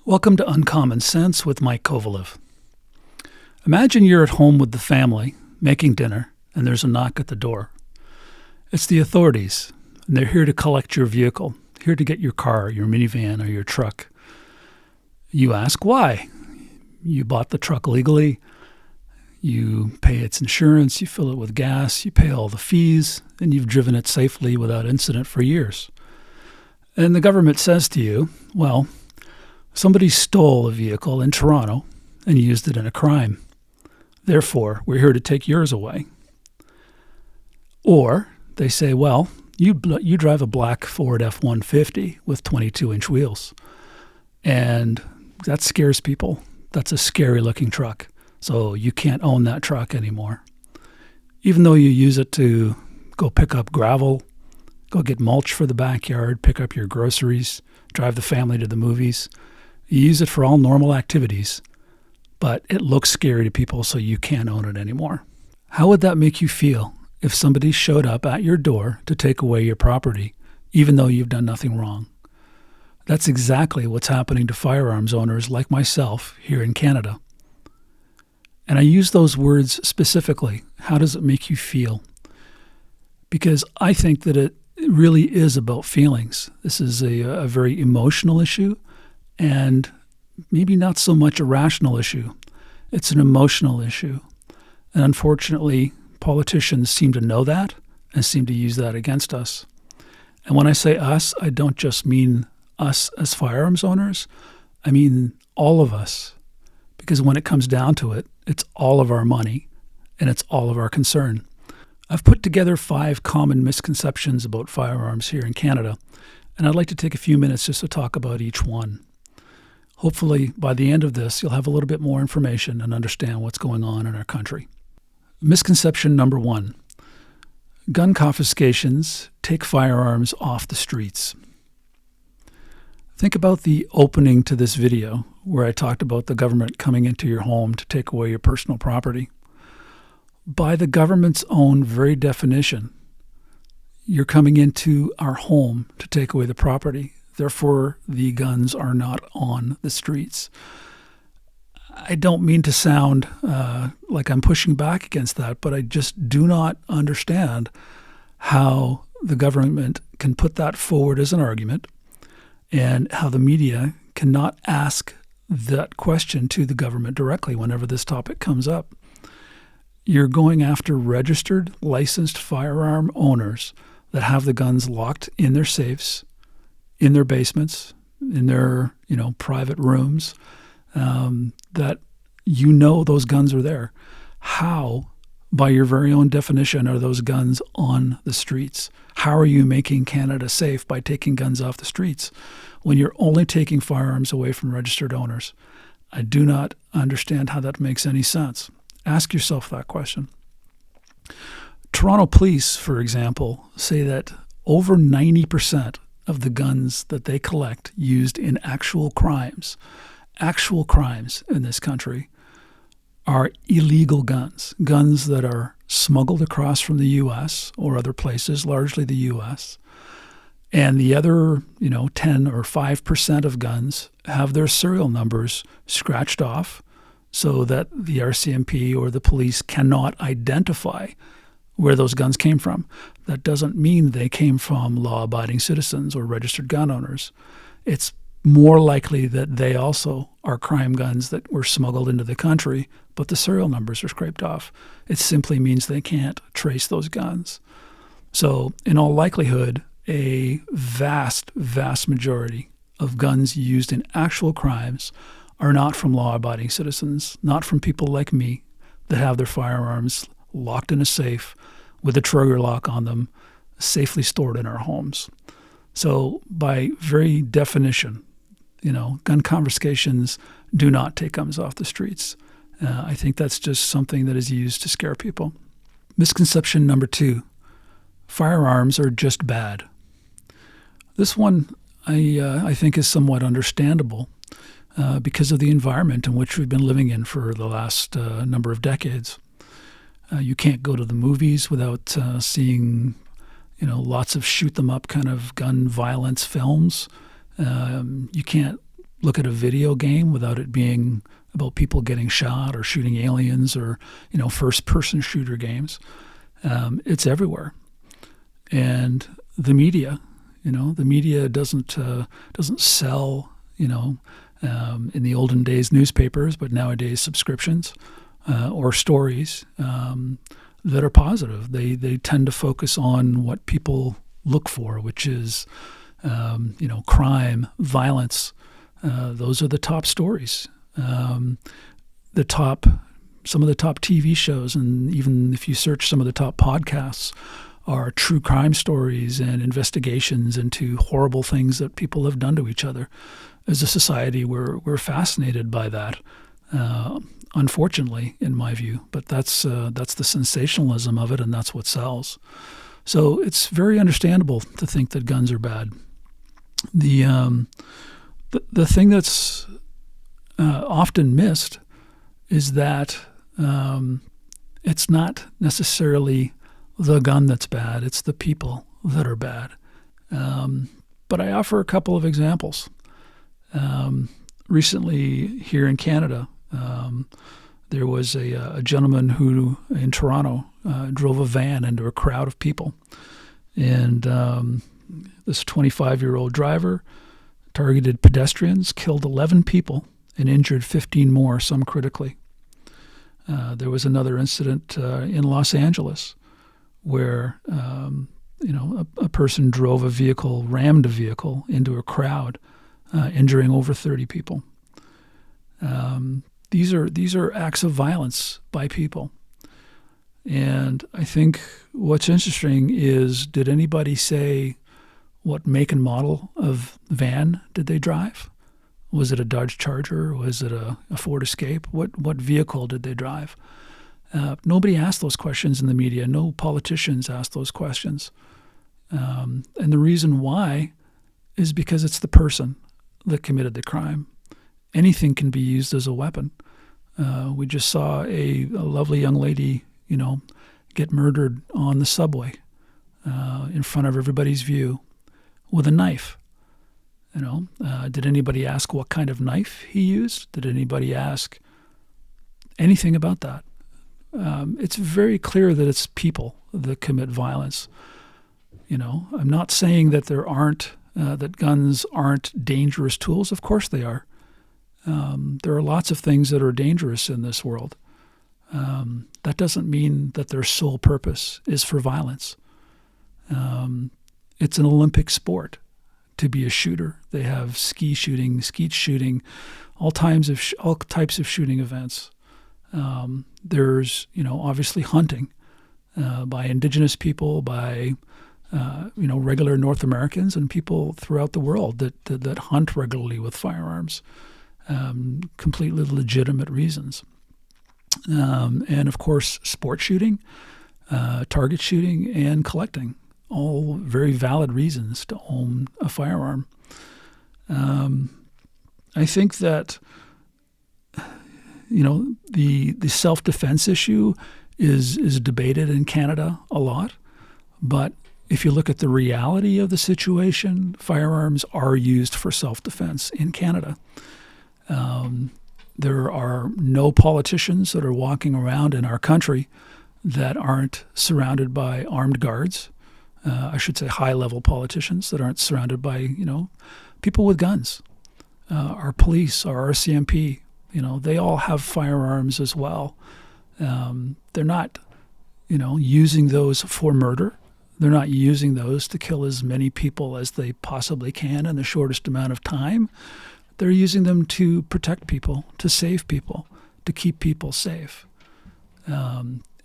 Welcome to Uncommon Sense with Mike Kovaliv. Imagine you're at home with the family, making dinner, and there's a knock at the door. It's the authorities, and they're here to collect your vehicle, here to get your car, your minivan, or your truck. You ask why. You bought the truck legally, you pay its insurance, you fill it with gas, you pay all the fees, and you've driven it safely without incident for years. And the government says to you, well, somebody stole a vehicle in Toronto and used it in a crime. Therefore, we're here to take yours away. Or they say, well, you drive a black Ford F-150 with 22-inch wheels. And that scares people. That's a scary-looking truck. So you can't own that truck anymore. Even though you use it to go pick up gravel, go get mulch for the backyard, pick up your groceries, drive the family to the movies. You use it for all normal activities, but it looks scary to people, so you can't own it anymore. How would that make you feel if somebody showed up at your door to take away your property, even though you've done nothing wrong? That's exactly what's happening to firearms owners like myself here in Canada. And I use those words specifically. How does it make you feel? Because I think that it really is about feelings. This is a very emotional issue, and maybe not so much a rational issue. It's an emotional issue. And unfortunately, politicians seem to know that and seem to use that against us. And when I say us, I don't just mean us as firearms owners. I mean all of us. Because when it comes down to it, it's all of our money and it's all of our concern. I've put together 5 common misconceptions about firearms here in Canada, and I'd like to take a few minutes just to talk about each one. Hopefully, by the end of this, you'll have a little bit more information and understand what's going on in our country. Misconception number 1. Gun confiscations take firearms off the streets. Think about the opening to this video where I talked about the government coming into your home to take away your personal property. By the government's own very definition, you're coming into our home to take away the property. Therefore, the guns are not on the streets. I don't mean to sound like I'm pushing back against that, but I just do not understand how the government can put that forward as an argument and how the media cannot ask that question to the government directly whenever this topic comes up. You're going after registered, licensed firearm owners that have the guns locked in their safes, in their basements, in their private rooms, that those guns are there. How, by your very own definition, are those guns on the streets? How are you making Canada safe by taking guns off the streets when you're only taking firearms away from registered owners? I do not understand how that makes any sense. Ask yourself that question. Toronto police, for example, say that over 90% of the guns that they collect used in actual crimes in this country, are illegal guns that are smuggled across from the U.S. or other places, largely the U.S., and the other, 10 or 5% of guns have their serial numbers scratched off so that the RCMP or the police cannot identify where those guns came from. That doesn't mean they came from law-abiding citizens or registered gun owners. It's more likely that they also are crime guns that were smuggled into the country, but the serial numbers are scraped off. It simply means they can't trace those guns. So in all likelihood, a vast, vast majority of guns used in actual crimes are not from law-abiding citizens, not from people like me that have their firearms locked in a safe with a trigger lock on them, safely stored in our homes. So by very definition, gun confiscations do not take guns off the streets. I think that's just something that is used to scare people. Misconception number 2, firearms are just bad. This one I think is somewhat understandable because of the environment in which we've been living in for the last number of decades. You can't go to the movies without seeing, lots of shoot them up kind of gun violence films. You can't look at a video game without it being about people getting shot or shooting aliens or, first-person shooter games. It's everywhere. And the media, the media doesn't sell, in the olden days newspapers, but nowadays subscriptions or stories that are positive. They tend to focus on what people look for, which is, crime, violence. Those are the top stories. Some of the top TV shows, and even if you search some of the top podcasts, are true crime stories and investigations into horrible things that people have done to each other. As a society, we're fascinated by that, unfortunately, in my view. But that's the sensationalism of it, and that's what sells. So it's very understandable to think that guns are bad. The thing that's often missed is that it's not necessarily the gun that's bad, it's the people that are bad. But I offer a couple of examples. Recently here in Canada, there was a gentleman who, in Toronto, drove a van into a crowd of people. And this 25-year-old driver targeted pedestrians, killed 11 people, and injured 15 more, some critically. There was another incident in Los Angeles where a person drove a vehicle, rammed a vehicle into a crowd, injuring over 30 people. These are acts of violence by people. And I think what's interesting is, did anybody say what make and model of van did they drive? Was it a Dodge Charger? Was it a Ford Escape? What vehicle did they drive? Nobody asked those questions in the media. No politicians asked those questions. And the reason why is because it's the person that committed the crime. Anything can be used as a weapon. We just saw a lovely young lady, get murdered on the subway in front of everybody's view with a knife. Did anybody ask what kind of knife he used? Did anybody ask anything about that? It's very clear that it's people that commit violence. I'm not saying that that guns aren't dangerous tools. Of course they are. There are lots of things that are dangerous in this world. That doesn't mean that their sole purpose is for violence. It's an Olympic sport to be a shooter. They have skeet shooting, all types of shooting events. There's, obviously hunting by indigenous people, by regular North Americans and people throughout the world that hunt regularly with firearms, completely legitimate reasons. And of course, sport shooting, target shooting, and collecting, all very valid reasons to own a firearm. I think that the self-defense issue is debated in Canada a lot, but if you look at the reality of the situation, firearms are used for self-defense in Canada. There are no politicians that are walking around in our country that aren't surrounded by armed guards. I should say high-level politicians that aren't surrounded by, people with guns. Our police, our RCMP, they all have firearms as well. They're not, using those for murder. They're not using those to kill as many people as they possibly can in the shortest amount of time. They're using them to protect people, to save people, to keep people safe.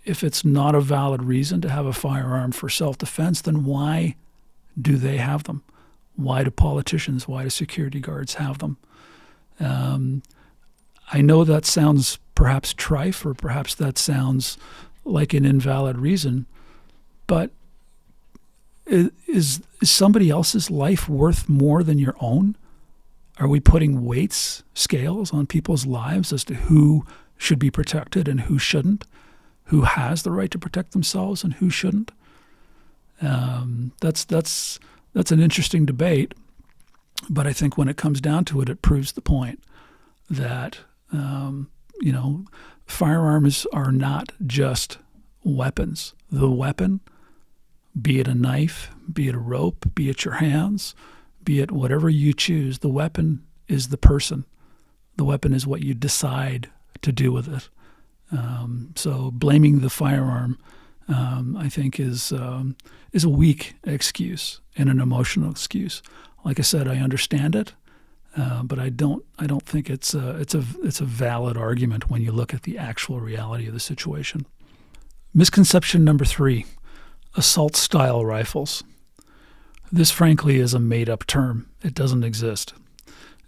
If it's not a valid reason to have a firearm for self-defense, then why do they have them? Why do politicians, why do security guards have them? I know that sounds perhaps trite, or perhaps that sounds like an invalid reason, but is somebody else's life worth more than your own? Are we putting scales on people's lives as to who should be protected and who shouldn't? Who has the right to protect themselves and who shouldn't? That's an interesting debate. But I think when it comes down to it, it proves the point that, firearms are not just weapons. The weapon, be it a knife, be it a rope, be it your hands, be it whatever you choose, the weapon is the person. The weapon is what you decide to do with it. So blaming the firearm, I think, is a weak excuse and an emotional excuse. Like I said, I understand it, but I don't think it's a valid argument when you look at the actual reality of the situation. Misconception number 3: assault-style rifles. This, frankly, is a made-up term. It doesn't exist.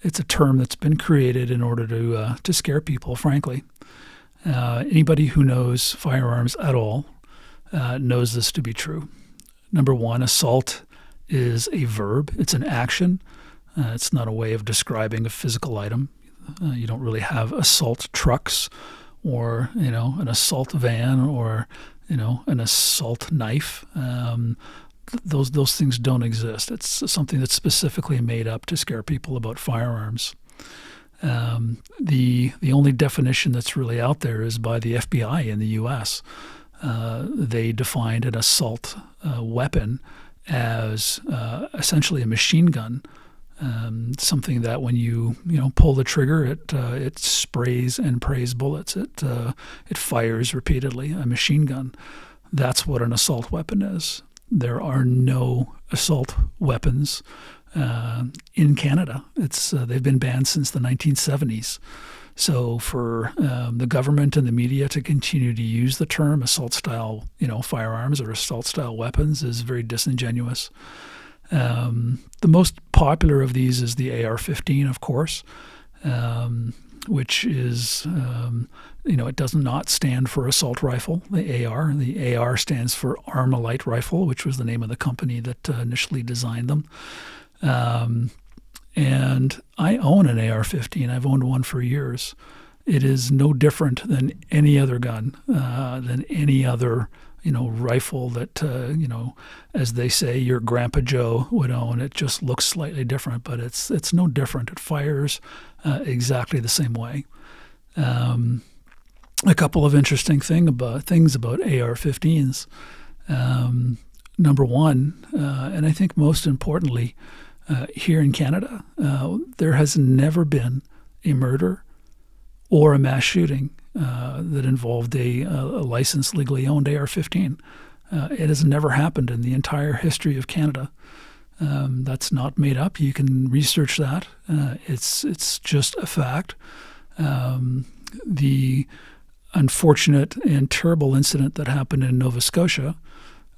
It's a term that's been created in order to scare people, frankly. Anybody who knows firearms at all knows this to be true. Number 1, assault is a verb. It's an action. It's not a way of describing a physical item. You don't really have assault trucks or, an assault van or, an assault knife. Those things don't exist. It's something that's specifically made up to scare people about firearms. The only definition that's really out there is by the FBI in the U.S. They defined an assault weapon as essentially a machine gun, something that when you pull the trigger, it sprays and prays bullets. It fires repeatedly. A machine gun. That's what an assault weapon is. There are no assault weapons in Canada. They've been banned since the 1970s. So for the government and the media to continue to use the term assault-style, firearms or assault-style weapons is very disingenuous. The most popular of these is the AR-15, of course, which is, it does not stand for assault rifle, the AR. The AR stands for Armalite Rifle, which was the name of the company that initially designed them. And I own an AR-15. I've owned one for years. It is no different than any other gun, than any other, rifle that, as they say, your Grandpa Joe would own. It just looks slightly different, but it's no different. It fires exactly the same way. A couple of interesting things about AR-15s. Number one, and I think most importantly, here in Canada, there has never been a murder or a mass shooting that involved a licensed, legally owned AR-15. It has never happened in the entire history of Canada. That's not made up. You can research that. It's just a fact. The unfortunate and terrible incident that happened in Nova Scotia,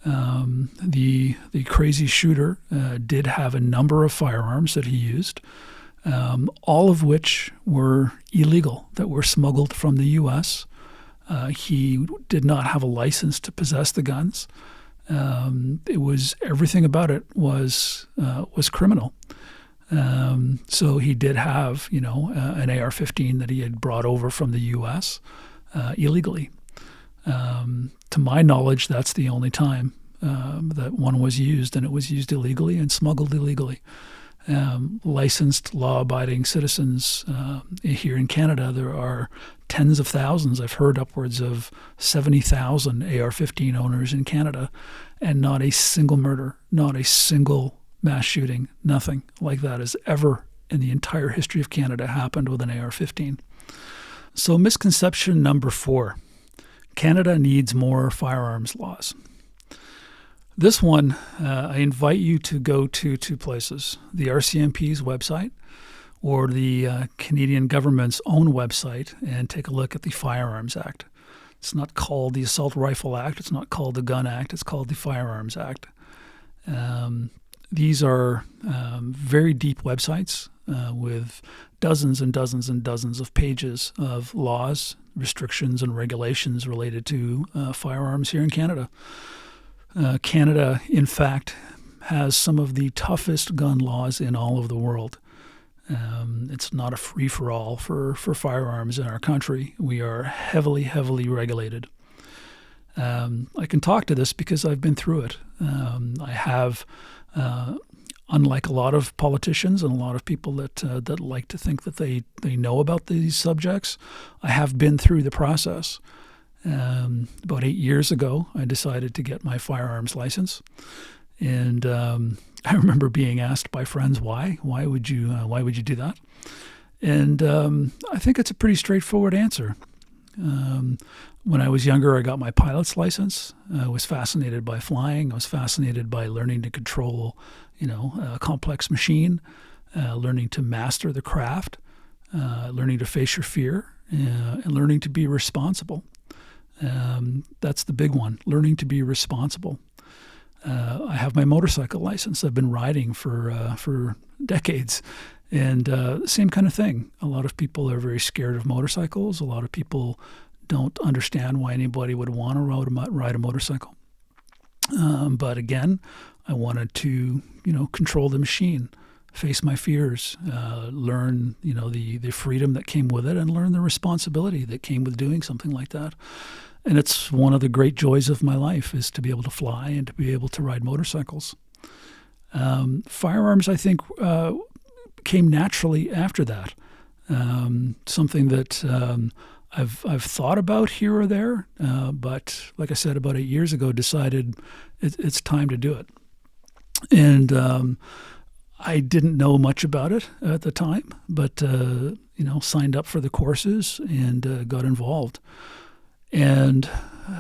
the crazy shooter did have a number of firearms that he used, all of which were illegal, that were smuggled from the U.S. He did not have a license to possess the guns. Everything about it was criminal. So he did have, an AR-15 that he had brought over from the U.S. Illegally. To my knowledge, that's the only time that one was used, and it was used illegally and smuggled illegally. Licensed, law-abiding citizens here in Canada, there are tens of thousands. I've heard upwards of 70,000 AR-15 owners in Canada, and not a single murder, not a single mass shooting, nothing like that has ever in the entire history of Canada happened with an AR-15. So misconception number 4. Canada needs more firearms laws. This one, I invite you to go to 2 places, the RCMP's website or the Canadian government's own website, and take a look at the Firearms Act. It's not called the Assault Rifle Act. It's not called the Gun Act. It's called the Firearms Act. These are very deep websites with dozens and dozens and dozens of pages of laws, restrictions, and regulations related to firearms here in Canada. Canada, in fact, has some of the toughest gun laws in all of the world. It's not a free-for-all for firearms in our country. We are heavily, heavily regulated. I can talk to this because I've been through it. I have unlike a lot of politicians and a lot of people that like to think that they know about these subjects, I have been through the process. About 8 years ago, I decided to get my firearms license, and I remember being asked by friends, "Why? Why would you do that?" And I think it's a pretty straightforward answer. When I was younger, I got my pilot's license. I was fascinated by flying. I was fascinated by learning to control, a complex machine, learning to master the craft, learning to face your fear, and learning to be responsible. That's the big one, learning to be responsible. I have my motorcycle license. I've been riding for decades. And same kind of thing. A lot of people are very scared of motorcycles. A lot of people don't understand why anybody would want to ride a motorcycle. But again, I wanted to, control the machine, face my fears, learn, the freedom that came with it, and learn the responsibility that came with doing something like that. And it's one of the great joys of my life is to be able to fly and to be able to ride motorcycles. Firearms, I think, came naturally after that. Something that I've thought about here or there, but like I said, about 8 years ago, decided it's time to do it. And I didn't know much about it at the time, but signed up for the courses and got involved. And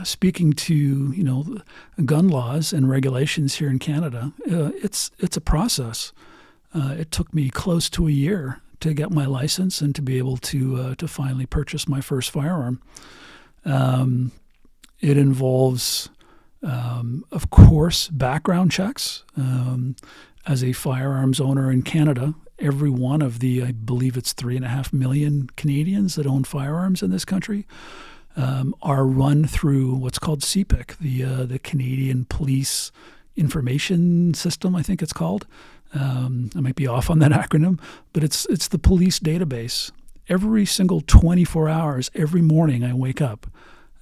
speaking to gun laws and regulations here in Canada, it's a process. It took me close to a year to get my license and to be able to finally purchase my first firearm. It involves, of course, background checks. As a firearms owner in Canada, every one of the, I believe it's 3.5 million Canadians that own firearms in this country, are run through what's called CPIC, the Canadian Police Information System, I think it's called. I might be off on that acronym, but it's the police database. Every single 24 hours, every morning I wake up,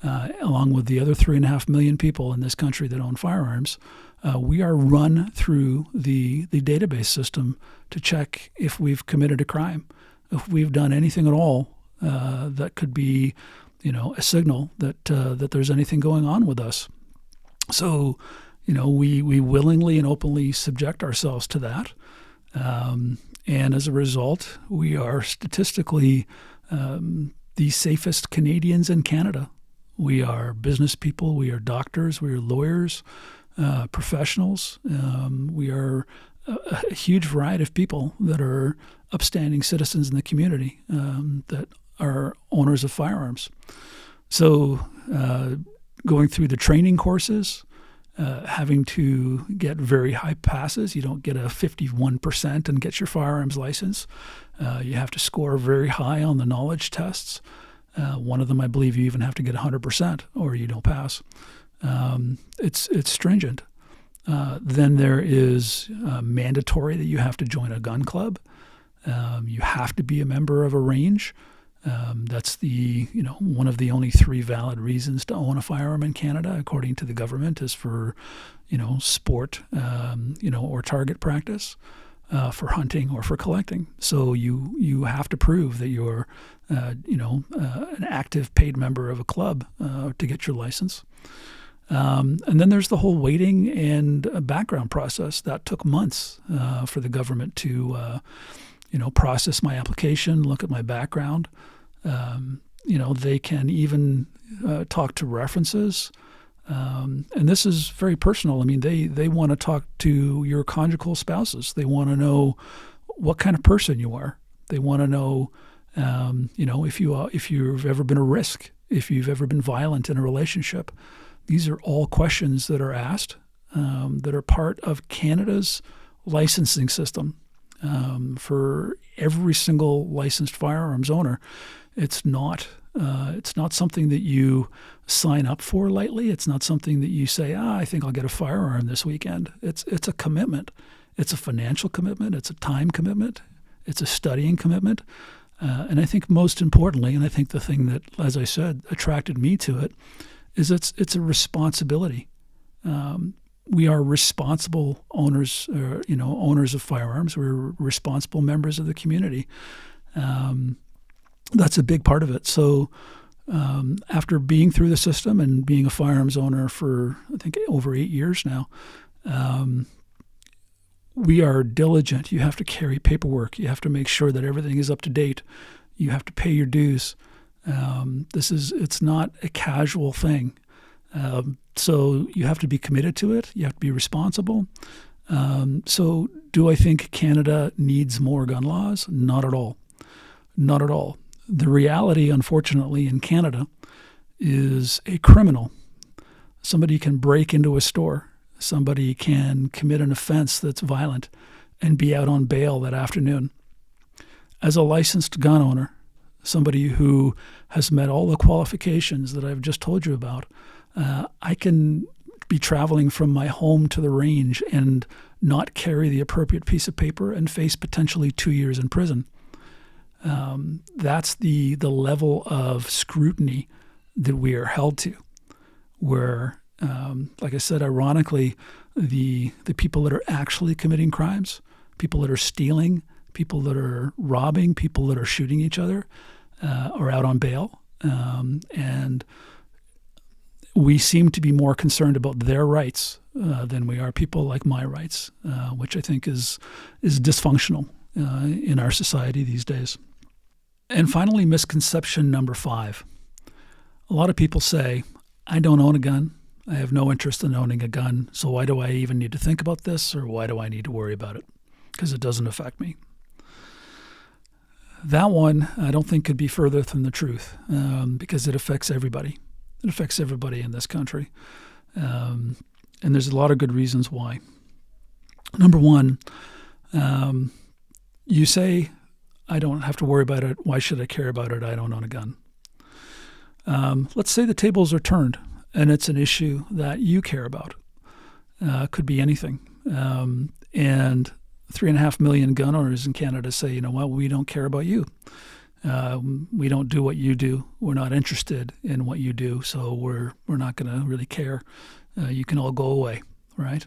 along with the other 3.5 million people in this country that own firearms, we are run through the database system to check if we've committed a crime, if we've done anything at all that could be, a signal that there's anything going on with us. So, we willingly and openly subject ourselves to that. And as a result, we are statistically the safest Canadians in Canada. We are business people. We are doctors. We are lawyers, professionals. We are a huge variety of people that are upstanding citizens in the community that are owners of firearms. So going through the training courses, having to get very high passes. You don't get a 51% and get your firearms license. You have to score very high on the knowledge tests. One of them, I believe, you even have to get 100% or you don't pass. It's stringent. Then there is mandatory that you have to join a gun club. You have to be a member of a range. That's one of the only 3 valid reasons to own a firearm in Canada, according to the government, is for, sport, or target practice, for hunting or for collecting. So you have to prove that you're, an active paid member of a club to get your license. And then there's the whole waiting and background process that took months for the government to, process my application, look at my background. They can even talk to references. And this is very personal. I mean, they want to talk to your conjugal spouses. They want to know what kind of person you are. They want to know, if you've ever been a risk, if you've ever been violent in a relationship. These are all questions that are asked that are part of Canada's licensing system for every single licensed firearms owner. It's not something that you sign up for lightly. It's not something that you say, I think I'll get a firearm this weekend. It's a commitment. It's a financial commitment. It's a time commitment. It's a studying commitment. And I think most importantly, and I think the thing that, as I said, attracted me to it, is it's a responsibility. we are responsible owners, owners of firearms. We're responsible members of the community. That's a big part of it. So after being through the system and being a firearms owner for, I think, over 8 years now, we are diligent. You have to carry paperwork. You have to make sure that everything is up to date. You have to pay your dues. It's not a casual thing. So you have to be committed to it. You have to be responsible. So do I think Canada needs more gun laws? Not at all. Not at all. The reality, unfortunately, in Canada is a criminal. Somebody can break into a store. Somebody can commit an offense that's violent and be out on bail that afternoon. As a licensed gun owner, somebody who has met all the qualifications that I've just told you about, I can be traveling from my home to the range and not carry the appropriate piece of paper and face potentially 2 years in prison. That's the level of scrutiny that we are held to, where, like I said, ironically, the people that are actually committing crimes, people that are stealing, people that are robbing, people that are shooting each other, are out on bail. And we seem to be more concerned about their rights than we are people like my rights, which I think is dysfunctional in our society these days. And finally, misconception number 5. A lot of people say, I don't own a gun. I have no interest in owning a gun. So why do I even need to think about this, or why do I need to worry about it? Because it doesn't affect me. That one, I don't think could be further from the truth, because it affects everybody. It affects everybody in this country. And there's a lot of good reasons why. Number one, you say, I don't have to worry about it. Why should I care about it? I don't own a gun. Let's say the tables are turned and it's an issue that you care about. Could be anything. And 3.5 million gun owners in Canada say, you know what, we don't care about you. We don't do what you do. We're not interested in what you do, so we're not going to really care. You can all go away, right?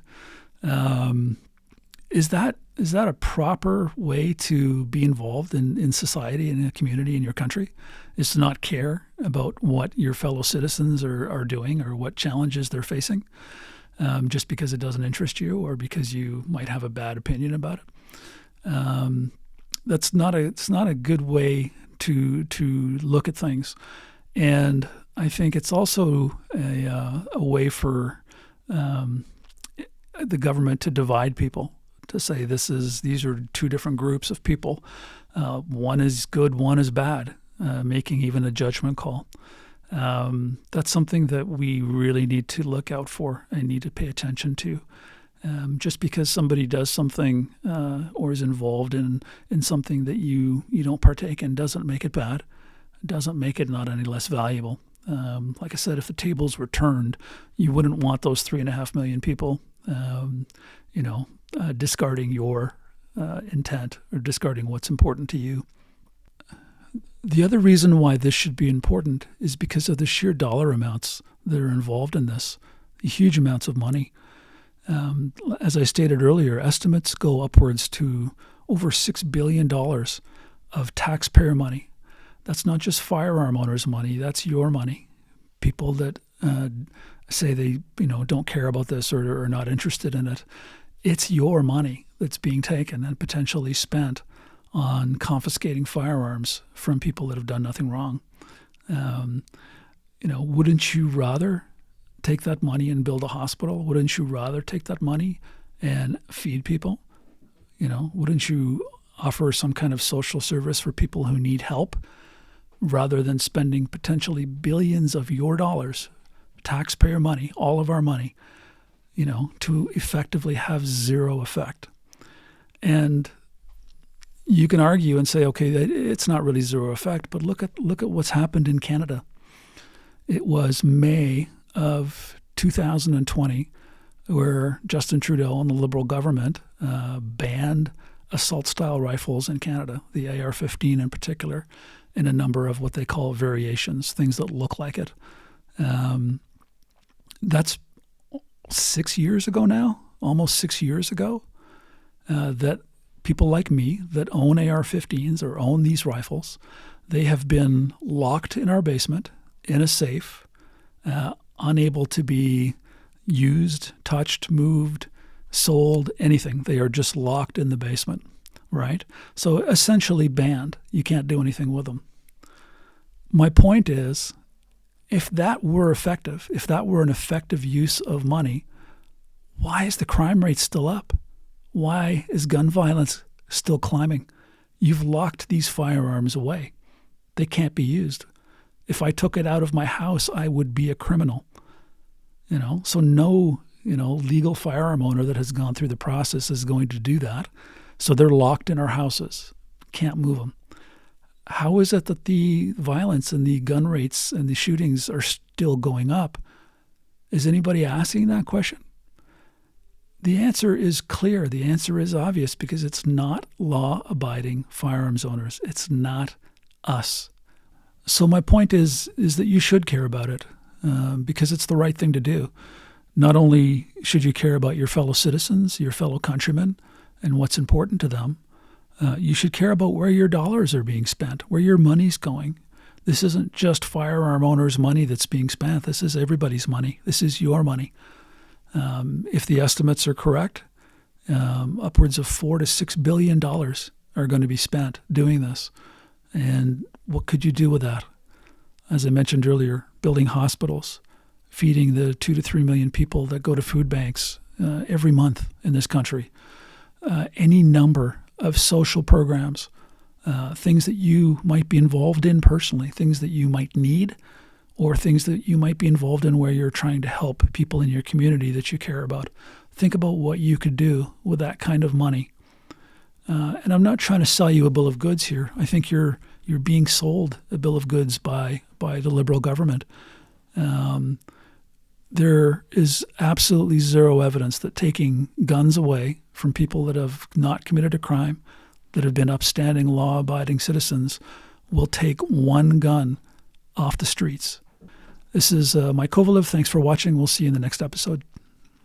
Is that a proper way to be involved in society, in a community, in your country? Is to not care about what your fellow citizens are doing or what challenges they're facing, just because it doesn't interest you or because you might have a bad opinion about it? It's not a good way to look at things, and I think it's also a way for the government to divide people, to say these are two different groups of people. One is good, one is bad, making even a judgment call. That's something that we really need to look out for and need to pay attention to. Just because somebody does something or is involved in something that you don't partake in doesn't make it bad, doesn't make it not any less valuable. Like I said, if the tables were turned, you wouldn't want those 3.5 million people, discarding your intent or discarding what's important to you. The other reason why this should be important is because of the sheer dollar amounts that are involved in this, the huge amounts of money. As I stated earlier, estimates go upwards to over $6 billion of taxpayer money. That's not just firearm owners' money, that's your money. People that say they don't care about this or are not interested in it. It's your money that's being taken and potentially spent on confiscating firearms from people that have done nothing wrong. Wouldn't you rather take that money and build a hospital? Wouldn't you rather take that money and feed people? Wouldn't you offer some kind of social service for people who need help rather than spending potentially billions of your dollars, taxpayer money, all of our money, to effectively have zero effect? And you can argue and say, okay, it's not really zero effect, but look at what's happened in Canada. It was May of 2020 where Justin Trudeau and the Liberal government banned assault-style rifles in Canada, the AR-15 in particular, and a number of what they call variations, things that look like it. That's 6 years ago now, almost 6 years ago, that people like me that own AR-15s or own these rifles, they have been locked in our basement in a safe, unable to be used, touched, moved, sold, anything. They are just locked in the basement, right? So essentially banned. You can't do anything with them. My point is, if that were effective, if that were an effective use of money, why is the crime rate still up? Why is gun violence still climbing? You've locked these firearms away. They can't be used. If I took it out of my house, I would be a criminal. So no, legal firearm owner that has gone through the process is going to do that. So they're locked in our houses. Can't move them. How is it that the violence and the gun rates and the shootings are still going up? Is anybody asking that question? The answer is clear. The answer is obvious, because it's not law-abiding firearms owners. It's not us. So my point is that you should care about it, because it's the right thing to do. Not only should you care about your fellow citizens, your fellow countrymen, and what's important to them, you should care about where your dollars are being spent, where your money's going. This isn't just firearm owners' money that's being spent. This is everybody's money. This is your money. If the estimates are correct, upwards of $4 to $6 billion are going to be spent doing this. And what could you do with that? As I mentioned earlier, building hospitals, feeding the 2 to 3 million people that go to food banks every month in this country, any number of social programs, things that you might be involved in personally, things that you might need, or things that you might be involved in where you're trying to help people in your community that you care about. Think about what you could do with that kind of money. And I'm not trying to sell you a bill of goods here. I think you're being sold a bill of goods by the Liberal government. There is absolutely zero evidence that taking guns away from people that have not committed a crime, that have been upstanding, law-abiding citizens, will take one gun off the streets. This is Mike Kovaliv. Thanks for watching. We'll see you in the next episode.